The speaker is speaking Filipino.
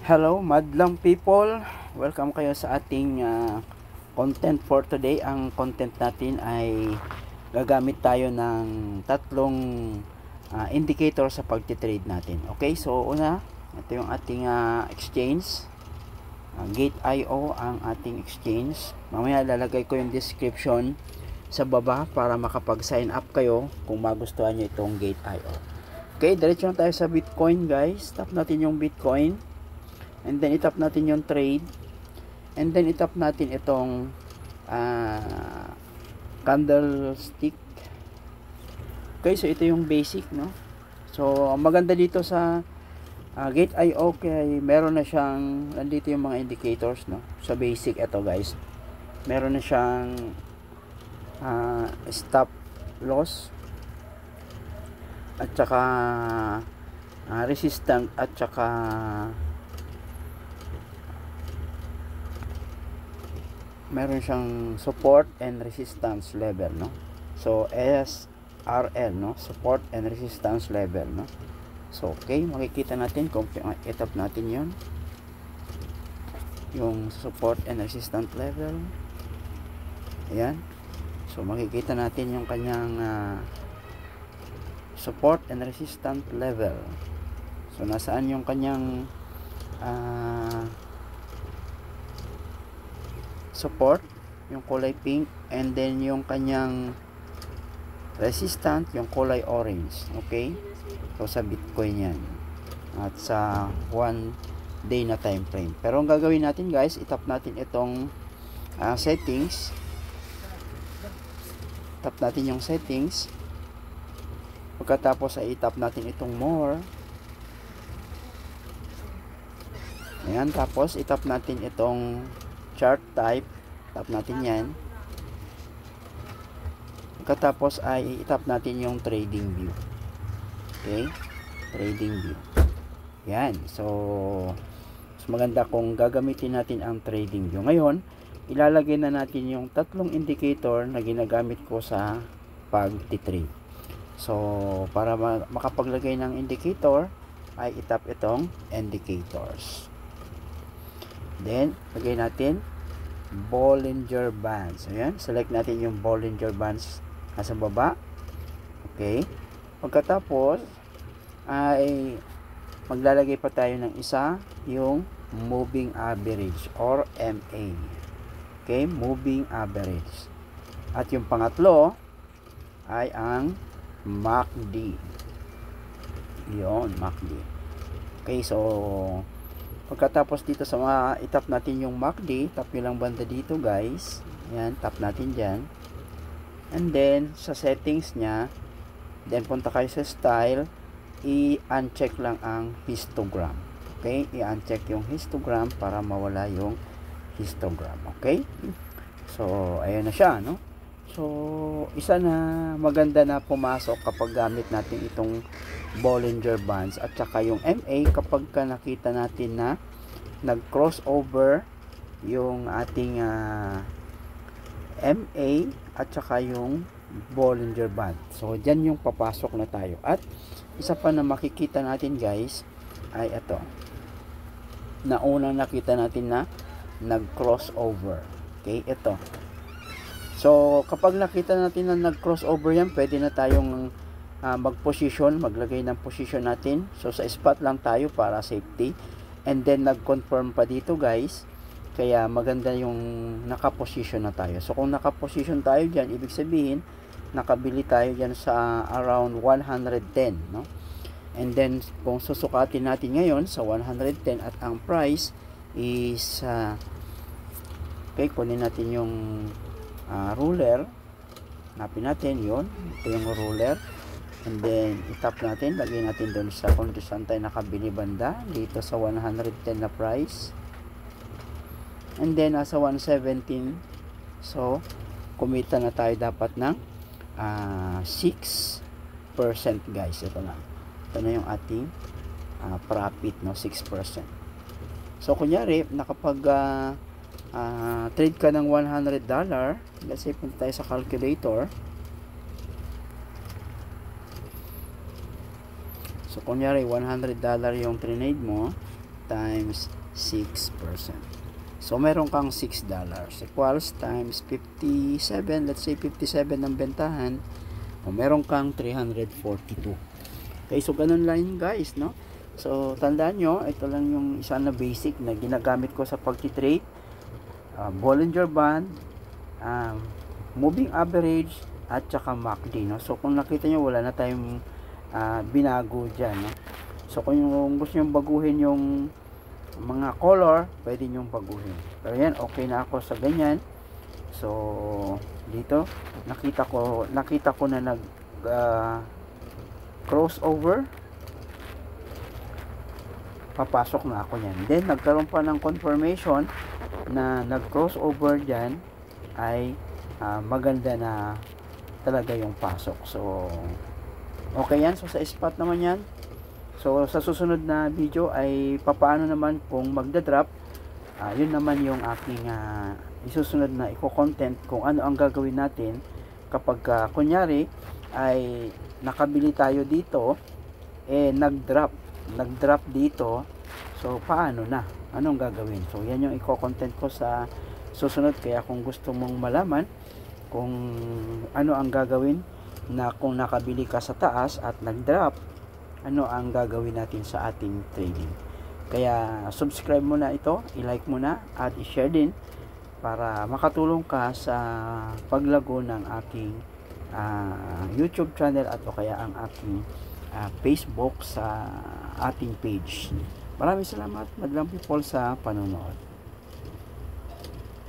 Hello, madlang people. Welcome kayo sa ating content for today. Ang content natin ay gagamit tayo ng tatlong indicator sa pagtitrade natin. Okay, so una, ito yung ating exchange. Gate.io ang ating exchange. Mamaya lalagay ko yung description sa baba para makapag-sign up kayo kung magustuhan nyo itong Gate.io. Okay, diretso na tayo sa Bitcoin, guys. Tap natin yung Bitcoin. And then itap natin yung trade. And then itap natin itong candlestick. Okay, so ito yung basic, no? So maganda dito sa Gate.io kay meron na siyang, nandito yung mga indicators, no? Sa basic ito, guys. Meron na siyang stop loss at saka resistant at saka meron siyang support and resistance level, no? So SRL, no? Support and resistance level, no? So okay, makikita natin kung itap natin yon yung support and resistance level. Ayan. So makikita natin yung kanyang support and resistance level. So nasaan yung kanyang support, yung kulay pink, and then yung kanyang resistant, yung kulay orange. Okay, so sa Bitcoin yan at sa 1 day na time frame. Pero ang gagawin natin, guys, itap natin itong settings. Tap natin yung settings. Pagkatapos ay itap natin itong more. Ayan, tapos itap natin itong chart type. Tap natin yan. Pagkatapos ay itap natin yung trading view. Okay, trading view. Yan, so mas maganda kung gagamitin natin ang trading view. Ngayon, ilalagay na natin yung tatlong indicator na ginagamit ko sa pag-trade. So para makapaglagay ng indicator ay itap itong indicators. Then lagay natin Bollinger Bands. Ayan, select natin yung Bollinger Bands nasa baba. Okay, pagkatapos ay maglalagay pa tayo ng isa, yung moving average or MA. Okay, moving average. At yung pangatlo ay ang MACD. Yun, MACD. Okay, so pagkatapos dito sa mga itap natin yung MACD, tap nyo lang banda dito, guys. Yan, tap natin dyan. And then sa settings nya, then punta kayo sa style, i-uncheck lang ang histogram. Okay, i-uncheck yung histogram para mawala yung histogram. Okay, so ayan na siya, no? So isa na maganda na pumasok kapag gamit natin itong Bollinger Bands at saka yung MA kapag ka nakita natin na nag-crossover yung ating MA at saka yung Bollinger Band. So dyan yung papasok na tayo. At isa pa na makikita natin, guys, ay ito. Naunang nakita natin na nag-crossover. Okay, ito. So kapag nakita natin na nag-crossover yan, pwede na tayong mag-position, maglagay ng position natin. So sa spot lang tayo para safety. And then nag-confirm pa dito, guys. Kaya maganda yung naka-position na tayo. So kung naka-position tayo dyan, ibig sabihin nakabili tayo dyan sa around 110, no? And then kung susukatin natin ngayon sa 110 at ang price is okay, kunin natin yung ruler. Hanapin natin yon, ito yung ruler. And then itap natin, lagay natin doon sa kung saan tayo nakabili banda, dito sa 110 na price. And then nasa 117. So kumita na tayo dapat ng 6%, guys. Ito na yung ating profit, no? 6%. So kunyari nakapag trade ka ng $100, let's say punta tayo sa calculator. So kunyari $100 yung trade mo, times 6%. So, meron kang $6 equals times 57, let's say 57 ang bentahan, o meron kang 342. Okay, so ganun lang yun guys, no? So, tandaan nyo, ito lang yung isa na basic na ginagamit ko sa pagtitrade. Bollinger Band, moving average, at saka MACD, no? So, kung nakita nyo, wala na tayong binago dyan, no? So, kung yung gusto nyo baguhin yung mga color, pwede nyo baguhin. Pero yan, okay na ako sa ganyan. So, dito, nakita ko na nag crossover. Papasok na ako yan. Then, nagkaroon pa ng confirmation na nag-crossover dyan ay maganda na talaga yung pasok. So, okay yan. So, sa spot naman yan. So, sa susunod na video ay papaano naman kung magdadrop. Yun naman yung aking isusunod na i-content kung ano ang gagawin natin kapag kunyari ay nakabili tayo dito nag-drop dito. So, paano na? Anong gagawin? So, yan yung i-content ko sa susunod. Kaya kung gusto mong malaman kung ano ang gagawin na kung nakabili ka sa taas at nag-drop, ano ang gagawin natin sa ating trading. Kaya subscribe mo na ito, i-like mo na at i-share din para makatulong ka sa paglago ng aking YouTube channel at o kaya ang aking Facebook sa ating page. Maraming salamat, madlang people sa panonood.